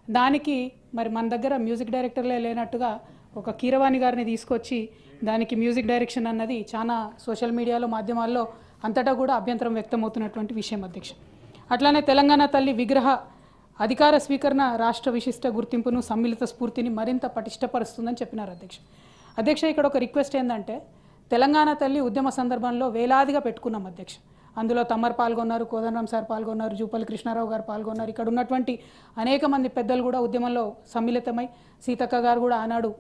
దానికి మరి మన దగ్గర మ్యూజిక్ డైరెక్టర్లే లేనట్టుగా ఒక కీరవాణి గారిని తీసుకొచ్చి దానికి మ్యూజిక్ డైరెక్షన్ అన్నది చాలా సోషల్ మీడియాలో మాధ్యమాల్లో అంతటా కూడా అభ్యంతరం వ్యక్తమవుతున్నటువంటి విషయం అధ్యక్ష. అట్లానే తెలంగాణ తల్లి విగ్రహ అధికార స్వీకరణ రాష్ట్ర విశిష్ట గుర్తింపును సమ్మిళిత స్ఫూర్తిని మరింత పటిష్టపరుస్తుందని చెప్పినారు అధ్యక్ష. అధ్యక్ష, ఇక్కడ ఒక రిక్వెస్ట్ ఏంటంటే తెలంగాణ తల్లి ఉద్యమ సందర్భంలో వేలాదిగా పెట్టుకున్నాం అధ్యక్ష. అందులో తమ్మర్ పాల్గొన్నారు, కోదండరాం సార్ పాల్గొన్నారు, జూపల్లి కృష్ణారావు గారు పాల్గొన్నారు. ఇక్కడ ఉన్నటువంటి అనేక మంది పెద్దలు కూడా ఉద్యమంలో సమ్మిళితమై, సీతక్క గారు కూడా ఆనాడు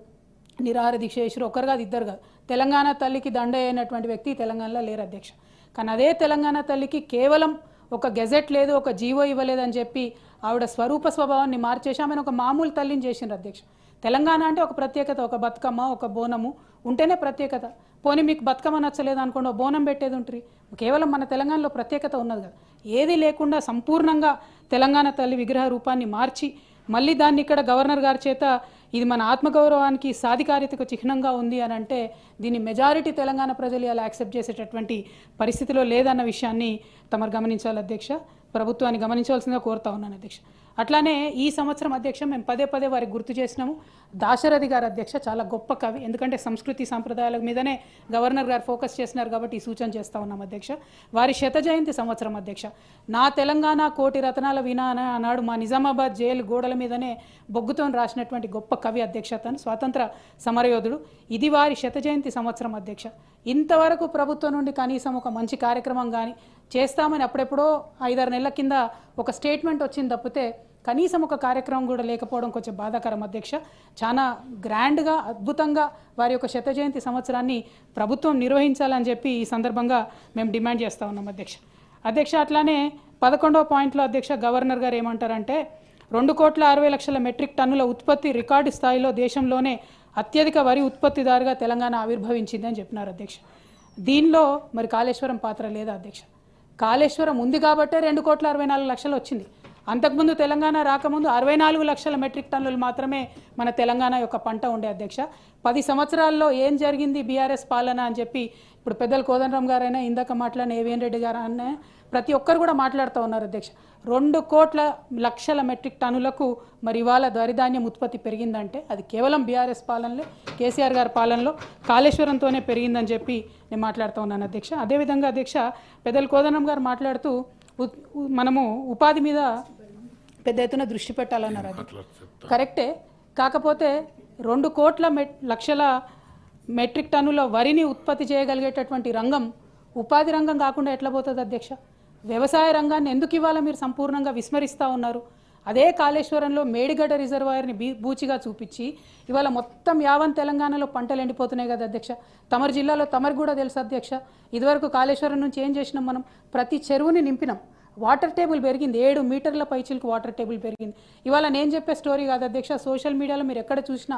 నిరాహార దీక్ష చేసారు. ఒకరు కాదు, ఇద్దరు కాదు. తెలంగాణ తల్లికి దండ అయినటువంటి వ్యక్తి తెలంగాణలో లేరు అధ్యక్ష. కానీ అదే తెలంగాణ తల్లికి కేవలం ఒక గెజెట్ లేదు, ఒక జీవో ఇవ్వలేదని చెప్పి ఆవిడ స్వరూప స్వభావాన్ని మార్చేసి ఆమెను ఒక మామూలు తల్లిని చేసిండ్రు అధ్యక్ష. తెలంగాణ అంటే ఒక ప్రత్యేకత, ఒక బతుకమ్మ, ఒక బోనము ఉంటేనే ప్రత్యేకత. పోనీ మీకు బతుకమ్మ నచ్చలేదు అనుకోండి, బోనం పెట్టేది ఉంటుంది. కేవలం మన తెలంగాణలో ప్రత్యేకత ఉన్నది కదా. ఏది లేకుండా సంపూర్ణంగా తెలంగాణ తల్లి విగ్రహ రూపాన్ని మార్చి మళ్ళీ దాన్ని ఇక్కడ గవర్నర్ గారి చేత ఇది మన ఆత్మగౌరవానికి సాధికారితకు చిహ్నంగా ఉంది అని అంటే దీన్ని మెజారిటీ తెలంగాణ ప్రజలు అలా యాక్సెప్ట్ చేసేటటువంటి పరిస్థితిలో లేదన్న విషయాన్ని తమరు గమనించాలి అధ్యక్ష. ప్రభుత్వాన్ని గమనించాల్సిందిగా కోరుతా ఉన్నాను అధ్యక్ష. అట్లానే ఈ సంవత్సరం అధ్యక్ష మేము పదే పదే వారికి గుర్తు చేసినాము. దాశరథి గారు అధ్యక్ష చాలా గొప్ప కవి, ఎందుకంటే సంస్కృతి సాంప్రదాయాల మీదనే గవర్నర్ గారు ఫోకస్ చేస్తున్నారు కాబట్టి ఈ సూచన చేస్తూ ఉన్నాం అధ్యక్ష. వారి శత జయంతి సంవత్సరం అధ్యక్ష. నా తెలంగాణ కోటి రతనాల వినా అన్నాడు మా నిజామాబాద్ జైలు గోడల మీదనే బొగ్గుతో రాసినటువంటి గొప్ప కవి అధ్యక్ష. తను స్వాతంత్ర సమరయోధుడు. ఇది వారి శత జయంతి సంవత్సరం అధ్యక్ష. ఇంతవరకు ప్రభుత్వం నుండి కనీసం ఒక మంచి కార్యక్రమం కానీ చేస్తామని అప్పుడెప్పుడో 5-6 నెలల కింద ఒక స్టేట్మెంట్ వచ్చింది తప్పితే కనీసం ఒక కార్యక్రమం కూడా లేకపోవడం కొంచెం బాధాకరం అధ్యక్ష. చాలా గ్రాండ్గా అద్భుతంగా వారి యొక్క శత జయంతి సంవత్సరాన్ని ప్రభుత్వం నిర్వహించాలని చెప్పి ఈ సందర్భంగా మేము డిమాండ్ చేస్తూ ఉన్నాం అధ్యక్ష. అధ్యక్ష, అట్లానే 11వ పాయింట్లో అధ్యక్ష గవర్నర్ గారు ఏమంటారంటే 2,60,00,000 మెట్రిక్ టన్నుల ఉత్పత్తి రికార్డు స్థాయిలో దేశంలోనే అత్యధిక వరి ఉత్పత్తిదారుగా తెలంగాణ ఆవిర్భవించింది అని చెప్పినారు అధ్యక్ష. దీనిలో మరి కాళేశ్వరం పాత్ర లేదా అధ్యక్ష? కాళేశ్వరం ఉంది కాబట్టే 2,64,00,000 వచ్చింది. అంతకుముందు తెలంగాణ రాకముందు 64,00,000 మెట్రిక్ టన్నులు మాత్రమే మన తెలంగాణ యొక్క పంట ఉండే అధ్యక్ష. 10 సంవత్సరాల్లో ఏం జరిగింది బీఆర్ఎస్ పాలన అని చెప్పి ఇప్పుడు పెద్దలు కోదండరాం గారైనా ఇందాక మాట్లాడిన ఏవిఎన్ రెడ్డి గారు అన్న ప్రతి ఒక్కరు కూడా మాట్లాడుతూ ఉన్నారు అధ్యక్ష. 2,00,00,000 మెట్రిక్ టన్నులకు మరి ఇవాళ వరిధాన్యం ఉత్పత్తి పెరిగిందంటే అది కేవలం బీఆర్ఎస్ పాలనలో, కేసీఆర్ గారి పాలనలో కాళేశ్వరంతోనే పెరిగిందని చెప్పి నేను మాట్లాడుతూ ఉన్నాను అధ్యక్ష. అదేవిధంగా అధ్యక్ష పెద్దలు కోదండరాం గారు మాట్లాడుతూ మనము ఉపాధి మీద పెద్ద ఎత్తున దృష్టి పెట్టాలన్నారు. అది కరెక్టే. కాకపోతే 2,00,00,000 మెట్రిక్ టన్నుల వరిని ఉత్పత్తి చేయగలిగేటటువంటి రంగం ఉపాధి రంగం కాకుండా ఎట్లా పోతుంది అధ్యక్ష? వ్యవసాయ రంగాన్ని ఎందుకు ఇవాళ మీరు సంపూర్ణంగా విస్మరిస్తూ ఉన్నారు? అదే కాళేశ్వరంలో మేడిగడ్డ రిజర్వాయర్ని బూచిగా చూపించి ఇవాళ మొత్తం యావన్ తెలంగాణలో పంటలు ఎండిపోతున్నాయి కదా అధ్యక్ష. తమరు జిల్లాలో తమరు కూడా తెలుసు అధ్యక్ష. ఇదివరకు కాళేశ్వరం నుంచి ఏం చేసినాం మనం? ప్రతి చెరువుని నింపినాం. వాటర్ టేబుల్ పెరిగింది, 7 మీటర్ల పైచిలకు వాటర్ టేబుల్ పెరిగింది. ఇవాళ నేను చెప్పే స్టోరీ కాదు అధ్యక్ష. సోషల్ మీడియాలో మీరు ఎక్కడ చూసినా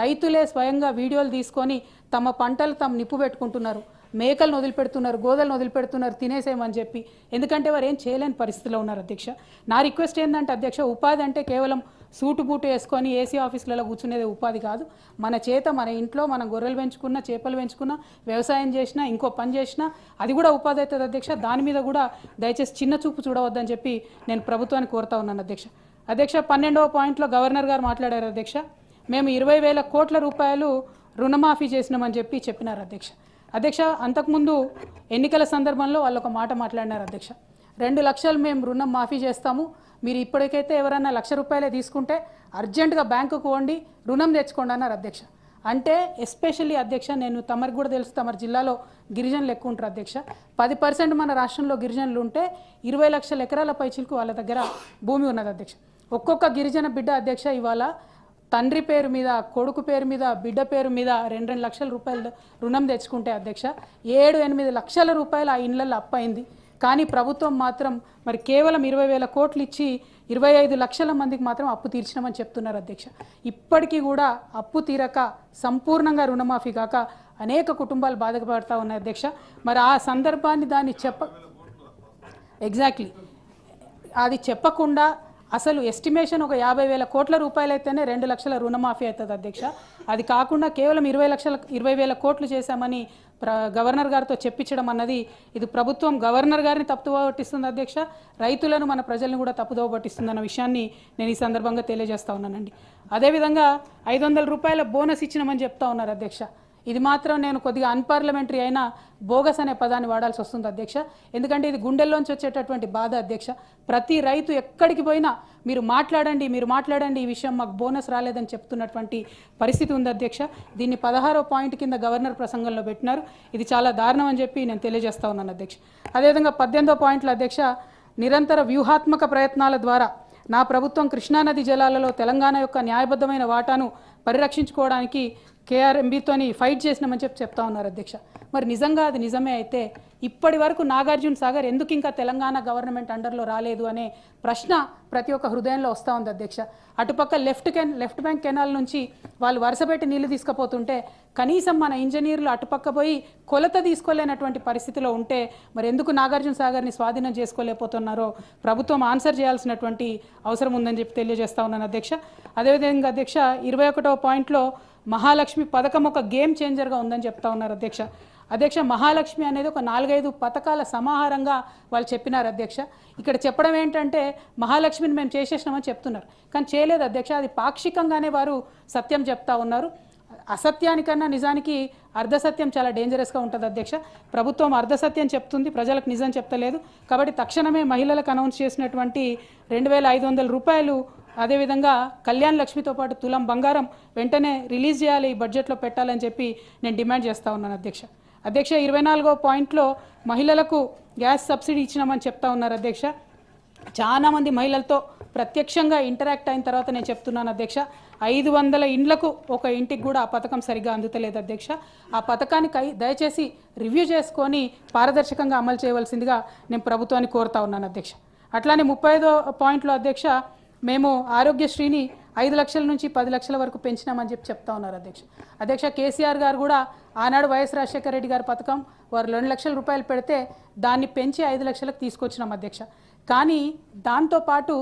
రైతులే స్వయంగా వీడియోలు తీసుకొని తమ పంటలు తాము నిప్పు పెట్టుకుంటున్నారు, మేకలను వదిలిపెడుతున్నారు, గోదలను వదిలిపెడుతున్నారు తినేసేమని చెప్పి. ఎందుకంటే వారు ఏం చేయలేని పరిస్థితిలో ఉన్నారు అధ్యక్ష. నా రిక్వెస్ట్ ఏంటంటే అధ్యక్ష, ఉపాధి అంటే కేవలం సూటు బూటు వేసుకొని ఏసీ ఆఫీసులలో కూర్చునేది ఉపాధి కాదు. మన చేత మన ఇంట్లో మనం గొర్రెలు పెంచుకున్నా, చేపలు పెంచుకున్నా, వ్యవసాయం చేసినా, ఇంకో పని చేసినా అది కూడా ఉపాధి అవుతుంది అధ్యక్ష. దాని మీద కూడా దయచేసి చిన్న చూపు చూడవద్దని చెప్పి నేను ప్రభుత్వాన్ని కోరుతా ఉన్నాను అధ్యక్ష. అధ్యక్ష 12వ పాయింట్లో గవర్నర్ గారు మాట్లాడారు అధ్యక్ష. మేము 20,000 కోట్ల రూపాయలు రుణమాఫీ చేసినామని చెప్పినారు అధ్యక్ష. అధ్యక్ష, అంతకుముందు ఎన్నికల సందర్భంలో వాళ్ళు ఒక మాట మాట్లాడినారు అధ్యక్ష. 2 లక్షలు మేము రుణం మాఫీ చేస్తాము, మీరు ఇప్పటికైతే ఎవరైనా ₹1,00,000 తీసుకుంటే అర్జెంటుగా బ్యాంకుకు పోండి, రుణం తెచ్చుకోండి అన్నారు అధ్యక్ష. అంటే ఎస్పెషల్లీ అధ్యక్ష, నేను తమరికి కూడా తెలుసు, తమరి జిల్లాలో గిరిజనులు ఎక్కువ ఉంటారు అధ్యక్ష. 10% మన రాష్ట్రంలో గిరిజనులు ఉంటే 20 లక్షల ఎకరాల పైచిలకు వాళ్ళ దగ్గర భూమి ఉన్నది అధ్యక్ష. ఒక్కొక్క గిరిజన బిడ్డ అధ్యక్ష ఇవాళ తండ్రి పేరు మీద, కొడుకు పేరు మీద, బిడ్డ పేరు మీద 2 లక్షల రూపాయలు రుణం తెచ్చుకుంటే అధ్యక్ష 7-8 లక్షల రూపాయలు ఆ ఇండ్లలో అప్పయింది. కానీ ప్రభుత్వం మాత్రం మరి కేవలం 20,000 కోట్లు ఇచ్చి 25 లక్షల మందికి మాత్రం అప్పు తీర్చినామని చెప్తున్నారు అధ్యక్ష. ఇప్పటికీ కూడా అప్పు తీరక సంపూర్ణంగా రుణమాఫీ కాక అనేక కుటుంబాలు బాధపడతా ఉన్నాయి అధ్యక్ష. మరి ఆ సందర్భాన్ని దాన్ని ఎగ్జాక్ట్లీ అది చెప్పకుండా అసలు ఎస్టిమేషన్ ఒక 50,000 కోట్ల రూపాయలు అయితేనే 2 లక్షల రుణమాఫీ అవుతుంది అధ్యక్ష. అది కాకుండా కేవలం 20,000 కోట్లు చేశామని గవర్నర్ గారితో చెప్పించడం అన్నది ఇది ప్రభుత్వం గవర్నర్ గారిని తప్పుదోవ పట్టిస్తుంది అధ్యక్ష, రైతులను మన ప్రజలను కూడా తప్పుదోవ పట్టిస్తుందన్న విషయాన్ని నేను ఈ సందర్భంగా తెలియజేస్తా ఉన్నానండి. అదేవిధంగా 500 రూపాయల బోనస్ ఇచ్చినామని చెప్తా ఉన్నారు అధ్యక్ష. ఇది మాత్రం నేను కొద్దిగా అన్పార్లమెంటరీ అయినా బోగస్ అనే పదాన్ని వాడాల్సి వస్తుంది అధ్యక్ష. ఎందుకంటే ఇది గుండెల్లోంచి వచ్చేటటువంటి బాధ అధ్యక్ష. ప్రతి రైతు ఎక్కడికి పోయినా మీరు మాట్లాడండి ఈ విషయం మాకు బోనస్ రాలేదని చెప్తున్నటువంటి పరిస్థితి ఉంది అధ్యక్ష. దీన్ని 16వ పాయింట్ కింద గవర్నర్ ప్రసంగంలో పెట్టినారు. ఇది చాలా దారుణం అని చెప్పి నేను తెలియజేస్తా ఉన్నాను అధ్యక్ష. అదేవిధంగా 18వ పాయింట్లో అధ్యక్ష, నిరంతర వ్యూహాత్మక ప్రయత్నాల ద్వారా నా ప్రభుత్వం కృష్ణానది జలాలలో తెలంగాణ యొక్క న్యాయబద్ధమైన వాటాను పరిరక్షించుకోవడానికి కేఆర్ఎంబీతోని ఫైట్ చేసినామని చెప్తా ఉన్నారు అధ్యక్ష. మరి నిజంగా అది నిజమే అయితే ఇప్పటి వరకు నాగార్జున సాగర్ ఎందుకు ఇంకా తెలంగాణ గవర్నమెంట్ అండర్లో రాలేదు అనే ప్రశ్న ప్రతి ఒక్క హృదయంలో వస్తూ ఉంది అధ్యక్ష. అటుపక్క లెఫ్ట్ బ్యాంక్ కెనాల్ నుంచి వాళ్ళు వరుసపెట్టి నీళ్లు తీసుకుపోతుంటే కనీసం మన ఇంజనీర్లు అటుపక్క పోయి కొలత తీసుకోలేనటువంటి పరిస్థితిలో ఉంటే మరి ఎందుకు నాగార్జున సాగర్ని స్వాధీనం చేసుకోలేకపోతున్నారో ప్రభుత్వం ఆన్సర్ చేయాల్సినటువంటి అవసరం ఉందని చెప్పి తెలియజేస్తా ఉన్నాను అధ్యక్ష. అదేవిధంగా అధ్యక్ష 21వ పాయింట్లో మహాలక్ష్మి పథకం ఒక గేమ్ చేంజర్గా ఉందని చెప్తా ఉన్నారు అధ్యక్ష. మహాలక్ష్మి అనేది ఒక 4-5 పథకాల సమాహారంగా వాళ్ళు చెప్పినారు అధ్యక్ష. ఇక్కడ చెప్పడం ఏంటంటే మహాలక్ష్మిని మేము చేసేసినామని చెప్తున్నారు, కానీ చేయలేదు అధ్యక్ష. అది పాక్షికంగానే వారు సత్యం చెప్తా ఉన్నారు. అసత్యానికన్నా నిజానికి అర్ధసత్యం చాలా డేంజరస్గా ఉంటుంది అధ్యక్ష. ప్రభుత్వం అర్ధసత్యం చెప్తుంది, ప్రజలకు నిజం చెప్తలేదు. కాబట్టి తక్షణమే మహిళలకు అనౌన్స్ చేసినటువంటి 2,500 రూపాయలు, అదేవిధంగా కళ్యాణ్ లక్ష్మితో పాటు తులం బంగారం వెంటనే రిలీజ్ చేయాలి, ఈ బడ్జెట్లో పెట్టాలని చెప్పి నేను డిమాండ్ చేస్తూ ఉన్నాను అధ్యక్ష. 24వ పాయింట్లో మహిళలకు గ్యాస్ సబ్సిడీ ఇచ్చినామని చెప్తా ఉన్నారు అధ్యక్ష. చాలామంది మహిళలతో ప్రత్యక్షంగా ఇంటరాక్ట్ అయిన తర్వాత నేను చెప్తున్నాను అధ్యక్ష, 500 ఇండ్లకు ఒక ఇంటికి కూడా ఆ పథకం సరిగ్గా అందుతలేదు అధ్యక్ష. ఆ పథకాన్ని దయచేసి రివ్యూ చేసుకొని పారదర్శకంగా అమలు చేయవలసిందిగా నేను ప్రభుత్వాన్ని కోరుతా ఉన్నాను అధ్యక్ష. అట్లానే 35వ పాయింట్లో అధ్యక్ష, మేము ఆరోగ్యశ్రీని 5 లక్షల నుంచి 10 లక్షల వరకు పెంచినామని చెప్తా ఉన్నారు అధ్యక్ష. కేసీఆర్ గారు కూడా ఆనాడు వైఎస్ రాజశేఖర రెడ్డి గారి పథకం వారు 2 లక్షల రూపాయలు పెడితే దాన్ని పెంచి 5 లక్షలకు తీసుకొచ్చినాం అధ్యక్ష. కానీ దాంతోపాటు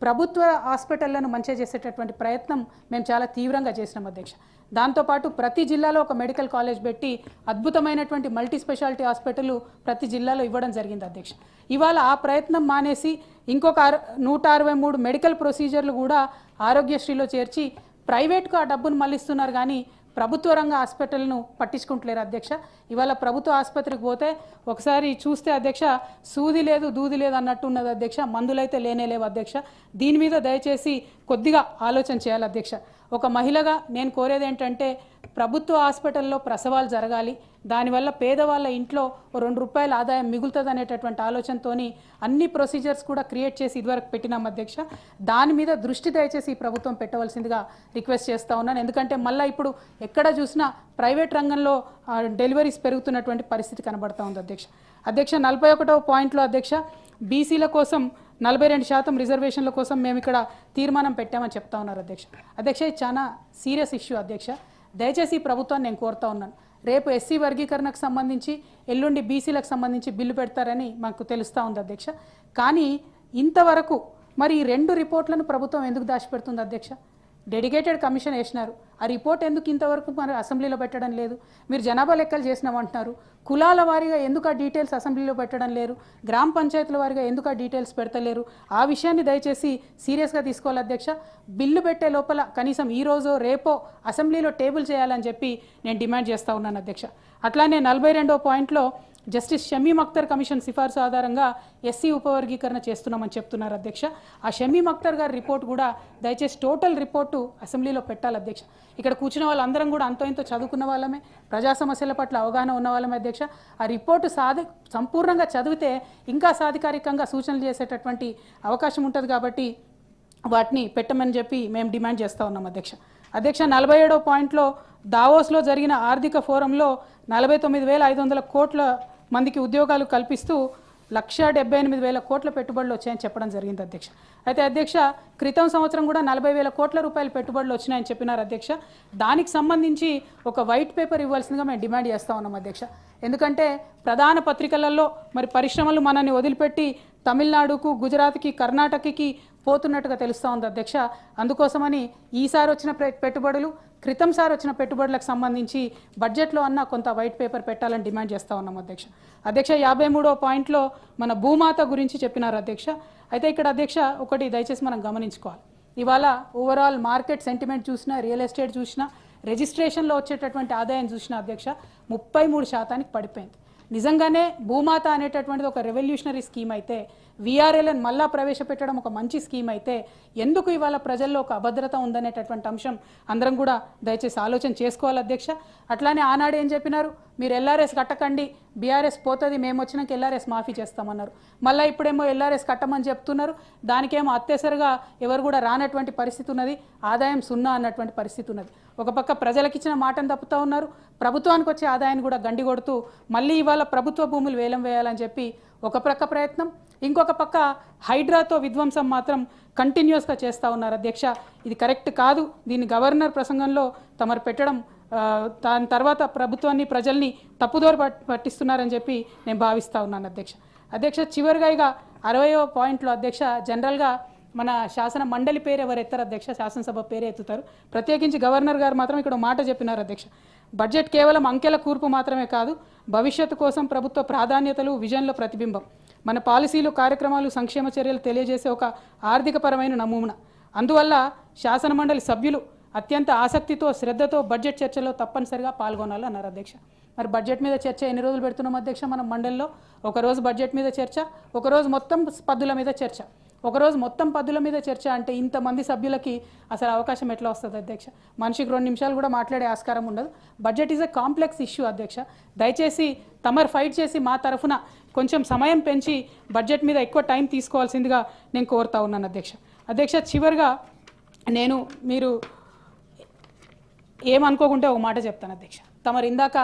ప్రభుత్వ హాస్పిటళ్లను మంచిగా చేసేటటువంటి ప్రయత్నం మేము చాలా తీవ్రంగా చేసినాం అధ్యక్ష. దాంతోపాటు ప్రతి జిల్లాలో ఒక మెడికల్ కాలేజ్ పెట్టి అద్భుతమైనటువంటి మల్టీ స్పెషాలిటీ హాస్పిటల్ ప్రతి జిల్లాలో ఇవ్వడం జరిగింది అధ్యక్ష. ఇవాళ ఆ ప్రయత్నం మానేసి ఇంకొక 163 మెడికల్ ప్రొసీజర్లు కూడా ఆరోగ్యశ్రీలో చేర్చి ప్రైవేట్కు ఆ డబ్బును మళ్ళిస్తున్నారు, కానీ ప్రభుత్వ రంగ హాస్పిటల్ను పట్టించుకుంటలేరు అధ్యక్ష. ఇవాళ ప్రభుత్వ ఆసుపత్రికి పోతే ఒకసారి చూస్తే అధ్యక్ష సూది లేదు దూది లేదు అన్నట్టు ఉన్నది అధ్యక్ష, మందులైతే లేనేలేవు అధ్యక్ష. దీని మీద దయచేసి కొద్దిగా ఆలోచన చేయాలి అధ్యక్ష. ఒక మహిళగా నేను కోరేది ఏంటంటే ప్రభుత్వ హాస్పిటల్లో ప్రసవాలు జరగాలి, దానివల్ల పేదవాళ్ళ ఇంట్లో 2 రూపాయల ఆదాయం మిగులుతుంది అనేటటువంటి ఆలోచనతోని అన్ని ప్రొసీజర్స్ కూడా క్రియేట్ చేసి ఇదివరకు పెట్టినాం అధ్యక్ష. దాని మీద దృష్టి దయచేసి ఈ ప్రభుత్వం పెట్టవలసిందిగా రిక్వెస్ట్ చేస్తూ ఉన్నాను. ఎందుకంటే మళ్ళీ ఇప్పుడు ఎక్కడ చూసినా ప్రైవేట్ రంగంలో డెలివరీస్ పెరుగుతున్నటువంటి పరిస్థితి కనబడతా ఉంది అధ్యక్ష. 41వ పాయింట్లో అధ్యక్ష, బీసీల కోసం 42% రిజర్వేషన్ల కోసం మేము ఇక్కడ తీర్మానం పెట్టామని చెప్తా ఉన్నారు అధ్యక్ష. ఇది చాలా సీరియస్ ఇష్యూ అధ్యక్ష. దయచేసి ప్రభుత్వాన్ని నేను కోరుతా ఉన్నాను, రేపు ఎస్సీ వర్గీకరణకు సంబంధించి ఎల్లుండి బీసీలకు సంబంధించి బిల్లు పెడతారని మాకు తెలుస్తూ ఉంది అధ్యక్ష. కానీ ఇంతవరకు మరి ఈ 2 రిపోర్ట్లను ప్రభుత్వం ఎందుకు దాచిపెడుతుంది అధ్యక్ష? డెడికేటెడ్ కమిషన్ వేసినారు, ఆ రిపోర్ట్ ఎందుకు ఇంతవరకు మరి అసెంబ్లీలో పెట్టడం లేదు? మీరు జనాభా లెక్కలు చేసినామంటున్నారు, కులాల వారీగా ఎందుకు ఆ డీటెయిల్స్ అసెంబ్లీలో పెట్టడం లేరు? గ్రామ పంచాయతీల వారీగా ఎందుకు ఆ డీటెయిల్స్ పెడతలేరు? ఆ విషయాన్ని దయచేసి సీరియస్గా తీసుకోవాలి అధ్యక్ష. బిల్లు పెట్టే లోపల కనీసం ఈ రోజో రేపో అసెంబ్లీలో టేబుల్ చేయాలని చెప్పి నేను డిమాండ్ చేస్తూ ఉన్నాను అధ్యక్ష. అట్లానే 42వ పాయింట్లో జస్టిస్ షమీమ్ అఖ్తర్ కమిషన్ సిఫార్సు ఆధారంగా ఎస్సీ ఉపవర్గీకరణ చేస్తున్నామని చెప్తున్నారు అధ్యక్ష. ఆ షమీమ్ అఖ్తర్ గారి రిపోర్ట్ కూడా దయచేసి టోటల్ రిపోర్టు అసెంబ్లీలో పెట్టాలి అధ్యక్ష. ఇక్కడ కూర్చున్న వాళ్ళందరం కూడా అంతో ఇంతో చదువుకున్న వాళ్ళమే, ప్రజా సమస్యల పట్ల అవగాహన ఉన్న వాళ్ళమే అధ్యక్ష. ఆ రిపోర్టు సంపూర్ణంగా చదివితే ఇంకా సాధికారికంగా సూచనలు చేసేటటువంటి అవకాశం ఉంటుంది, కాబట్టి వాటిని పెట్టమని చెప్పి మేము డిమాండ్ చేస్తూ ఉన్నాం అధ్యక్ష. 47వ పాయింట్లో దావోస్లో జరిగిన ఆర్థిక ఫోరంలో 49,500 కోట్ల మందికి ఉద్యోగాలు కల్పిస్తూ 1,78,000 కోట్ల పెట్టుబడులు వచ్చాయని చెప్పడం జరిగింది అధ్యక్ష. అయితే అధ్యక్ష క్రితం సంవత్సరం కూడా 40,000 కోట్ల రూపాయల పెట్టుబడులు వచ్చినాయని చెప్పినారు అధ్యక్ష. దానికి సంబంధించి ఒక వైట్ పేపర్ ఇవ్వాల్సిందిగా మేము డిమాండ్ చేస్తూ ఉన్నాం అధ్యక్ష. ఎందుకంటే ప్రధాన పత్రికలలో మరి పరిశ్రమలు మనల్ని వదిలిపెట్టి తమిళనాడుకు, గుజరాత్కి, కర్ణాటకకి పోతున్నట్టుగా తెలుస్తూ ఉంది అధ్యక్ష. అందుకోసమని ఈసారి వచ్చిన పెట్టుబడులు, క్రితం సారి వచ్చిన పెట్టుబడులకు సంబంధించి బడ్జెట్లో అన్న కొంత వైట్ పేపర్ పెట్టాలని డిమాండ్ చేస్తూ ఉన్నాం అధ్యక్ష. 53వ పాయింట్లో మన భూమాత గురించి చెప్పినారు అధ్యక్ష. అయితే ఇక్కడ అధ్యక్ష ఒకటి దయచేసి మనం గమనించుకోవాలి. ఇవాళ ఓవరాల్ మార్కెట్ సెంటిమెంట్ చూసినా, రియల్ ఎస్టేట్ చూసినా, రిజిస్ట్రేషన్లో వచ్చేటటువంటి ఆదాయం చూసినా అధ్యక్ష 33% పడిపోయింది. నిజంగానే భూమాత అనేటటువంటిది ఒక రెవల్యూషనరీ స్కీమ్ అయితే, విఆర్ఎల్ఎన్ మళ్ళా ప్రవేశపెట్టడం ఒక మంచి స్కీమ్ అయితే, ఎందుకు ఇవాళ ప్రజల్లో ఒక అభద్రత ఉందనేటటువంటి అంశం అందరం కూడా దయచేసి ఆలోచన చేసుకోవాలి అధ్యక్ష. అట్లానే ఆనాడు ఏం చెప్పినారు, మీరు ఎల్ఆర్ఎస్ కట్టకండి, బీఆర్ఎస్ పోతుంది, మేము వచ్చినాక ఎల్ఆర్ఎస్ మాఫీ చేస్తామన్నారు. మళ్ళీ ఇప్పుడేమో ఎల్ఆర్ఎస్ కట్టమని చెప్తున్నారు. దానికేమో అత్యవసరగా ఎవరు కూడా రానటువంటి పరిస్థితి ఉన్నది, ఆదాయం 0 అన్నటువంటి పరిస్థితి ఉన్నది. ఒక పక్క ప్రజలకు ఇచ్చిన మాటను తప్పుతూ ఉన్నారు, ప్రభుత్వానికి వచ్చే ఆదాయాన్ని కూడా గండి కొడుతూ మళ్ళీ ఇవాళ ప్రభుత్వ భూములు వేలం వేయాలని చెప్పి ఒక ప్రక్క ప్రయత్నం, ఇంకొక పక్క హైడ్రాతో విధ్వంసం మాత్రం కంటిన్యూస్గా చేస్తూ ఉన్నారు అధ్యక్ష. ఇది కరెక్ట్ కాదు. దీన్ని గవర్నర్ ప్రసంగంలో తమరు పెట్టడం, దాని తర్వాత ప్రభుత్వాన్ని, ప్రజల్ని తప్పుదోర పట్టిస్తున్నారని చెప్పి నేను భావిస్తూ ఉన్నాను అధ్యక్ష. చివరిగా ఇక 60వ పాయింట్లో అధ్యక్ష, జనరల్గా మన శాసన మండలి పేరు ఎవరు ఎత్తారు అధ్యక్ష, శాసనసభ పేరే ఎత్తుతారు. ప్రత్యేకించి గవర్నర్ గారు మాత్రం ఇక్కడ మాట చెప్పినారు అధ్యక్ష. బడ్జెట్ కేవలం అంకెల కూర్పు మాత్రమే కాదు, భవిష్యత్తు కోసం ప్రభుత్వ ప్రాధాన్యతలు, విజన్ల ప్రతిబింబం. మన పాలసీలు, కార్యక్రమాలు, సంక్షేమ చర్యలు తెలియజేసే ఒక ఆర్థికపరమైన నమూనా. అందువల్ల శాసనమండలి సభ్యులు అత్యంత ఆసక్తితో, శ్రద్ధతో బడ్జెట్ చర్చలో తప్పనిసరిగా పాల్గొనాలి అన్నారు అధ్యక్ష. మరి బడ్జెట్ మీద చర్చ ఎన్ని రోజులు పెడుతున్నాం అధ్యక్ష మనం మండలిలో? ఒకరోజు బడ్జెట్ మీద చర్చ, ఒకరోజు మొత్తం పద్దుల మీద చర్చ. ఒకరోజు మొత్తం పద్దుల మీద చర్చ అంటే ఇంతమంది సభ్యులకి అసలు అవకాశం ఎట్లా వస్తుంది అధ్యక్ష? మనిషికి 2 నిమిషాలు కూడా మాట్లాడే ఆస్కారం ఉండదు. Budget is a complex issue అధ్యక్ష. దయచేసి తమరు ఫైట్ చేసి మా తరఫున కొంచెం సమయం పెంచి బడ్జెట్ మీద ఎక్కువ టైం తీసుకోవాల్సిందిగా నేను కోరుతా ఉన్నాను అధ్యక్ష. చివరిగా నేను, మీరు ఏమనుకోకుంటే ఒక మాట చెప్తాను అధ్యక్ష. తమరు ఇందాక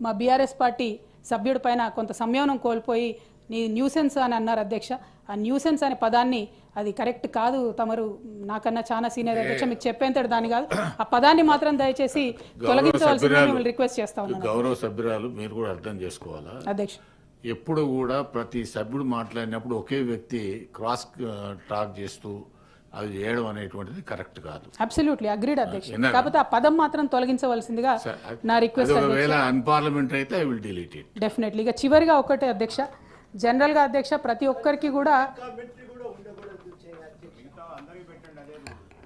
మా బీఆర్ఎస్ పార్టీ సభ్యుడి పైన కొంత సంయమనం కోల్పోయి నీ న్యూసెన్స్ అని అన్నారు అధ్యక్ష. ఆ న్యూసెన్స్ అనే పదాన్ని, అది కరెక్ట్ కాదు. తమరు నాకన్నా చాలా సీనియర్ అధ్యక్ష, మీకు చెప్పేంతటి దాని కాదు. ఆ పదాన్ని మాత్రం దయచేసి తొలగించవలసిందని రిక్వెస్ట్ చేస్తా ఉన్నాను. గౌరవ సభ్యురాలు మీరు కూడా అర్థం చేసుకోవాలా అధ్యక్ష, ఎప్పుడు కూడా ప్రతి సభ్యుడు మాట్లాడినప్పుడు ఒకే వ్యక్తి క్రాస్ టాక్ చేస్తూ అది చేయడం అనేటువంటిది కరెక్ట్ కాదు. అబ్సల్యూట్లీ అగ్రీడ్ అధ్యక్ష. కాకపోతే ఆ పదం మాత్రం తొలగించవలసిందిగా నా రిక్వెస్ట్. ఒకవేళ అన్పార్లమెంటరీ అయితే I will delete it definitely. ఇక చివరిగా ఒకటే అధ్యక్ష, జనరల్గా అధ్యక్ష ప్రతి ఒక్కరికి కూడా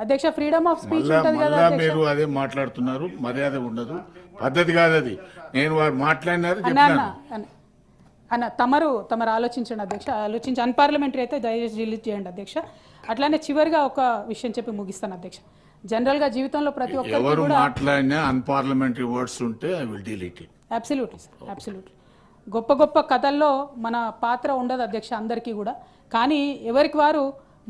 అధ్యక్ష ఫ్రీడమ్ ఆఫ్ స్పీచ్ ఉంటుంది కదా అధ్యక్ష. మీరు అదే మాట్లాడుతున్నారు, మర్యాద ఉండదు, పద్ధతి కాదు అది. నేను వారు మాట్లాడినారు అన్న, తమరు ఆలోచించండి అధ్యక్ష. ఆలోచించి అన్పార్లమెంటరీ అయితే దయచేసి రిలీజ్ చేయండి అధ్యక్ష. అట్లానే చివరిగా ఒక విషయం చెప్పి ముగిస్తాను అధ్యక్ష. జనరల్గా జీవితంలో ప్రతి ఒక్కరు కూడా మాట్లాడినా అన్పార్లమెంటరీ వర్డ్స్ ఉంటే I will delete it. Absolutely sir, absolutely. గొప్ప గొప్ప కథల్లో మన పాత్ర ఉండదు అధ్యక్ష అందరికీ కూడా. కానీ ఎవరికి వారు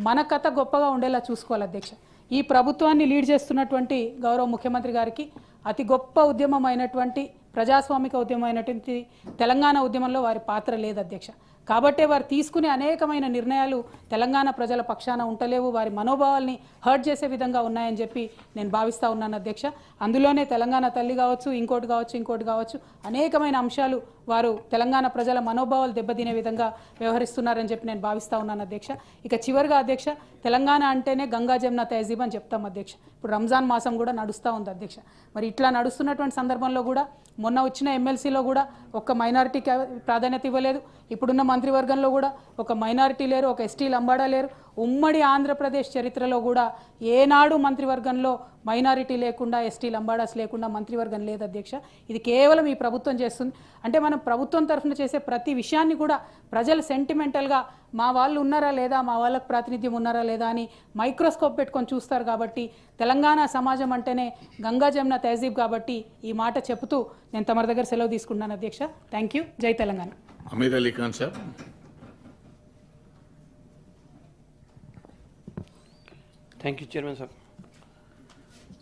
మన కథ గొప్పగా ఉండేలా చూసుకోవాలి అధ్యక్ష. ఈ ప్రభుత్వాన్ని లీడ్ చేస్తున్నటువంటి గౌరవ ముఖ్యమంత్రి గారికి అతి గొప్ప ఉద్యమం అయినటువంటి, ప్రజాస్వామిక ఉద్యమం అయినటువంటి తెలంగాణ ఉద్యమంలో వారి పాత్ర లేదు అధ్యక్ష. కాబట్టే వారు తీసుకునే అనేకమైన నిర్ణయాలు తెలంగాణ ప్రజల పక్షాన ఉంటలేవు, వారి మనోభావాల్ని హర్ట్ చేసే విధంగా ఉన్నాయని చెప్పి నేను భావిస్తూ ఉన్నాను అధ్యక్ష. అందులోనే తెలంగాణ తల్లి కావచ్చు, ఇంకోటి కావచ్చు అనేకమైన అంశాలు వారు తెలంగాణ ప్రజల మనోభావాలు దెబ్బతినే విధంగా వ్యవహరిస్తున్నారని చెప్పి నేను భావిస్తూ ఉన్నాను అధ్యక్ష. ఇక చివరిగా అధ్యక్ష, తెలంగాణ అంటేనే గంగా జమున తహజీబ్ అని చెప్తాం అధ్యక్ష. ఇప్పుడు రంజాన్ మాసం కూడా నడుస్తూ ఉంది అధ్యక్ష. మరి ఇట్లా నడుస్తున్నటువంటి సందర్భంలో కూడా మొన్న వచ్చిన ఎమ్మెల్సీలో కూడా ఒక్క మైనారిటీకి ప్రాధాన్యత ఇవ్వలేదు. ఇప్పుడున్న మంత్రివర్గంలో కూడా ఒక మైనారిటీ లేరు, ఒక ఎస్టీ లంబాడా లేరు. ఉమ్మడి ఆంధ్రప్రదేశ్ చరిత్రలో కూడా ఏనాడు మంత్రివర్గంలో మైనారిటీ లేకుండా, ఎస్టీ లంబాడాస్ లేకుండా మంత్రివర్గం లేదు అధ్యక్ష. ఇది కేవలం ఈ ప్రభుత్వం చేస్తుంది. అంటే మనం ప్రభుత్వం తరఫున చేసే ప్రతి విషయాన్ని కూడా ప్రజలు సెంటిమెంటల్గా మా వాళ్ళు ఉన్నారా లేదా, మా వాళ్ళకు ప్రాతినిధ్యం ఉన్నారా లేదా అని మైక్రోస్కోప్ పెట్టుకొని చూస్తారు. కాబట్టి తెలంగాణ సమాజం అంటేనే గంగా జమున తహజీబ్. కాబట్టి ఈ మాట చెబుతూ నేను తమరి దగ్గర సెలవు తీసుకుంటున్నాను అధ్యక్ష. Thank you. జై Telangana. Amir Ali Khan sir. Thank you, Chairman, sir.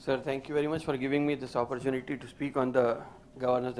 Sir, thank you very much for giving me this opportunity to speak on the governor's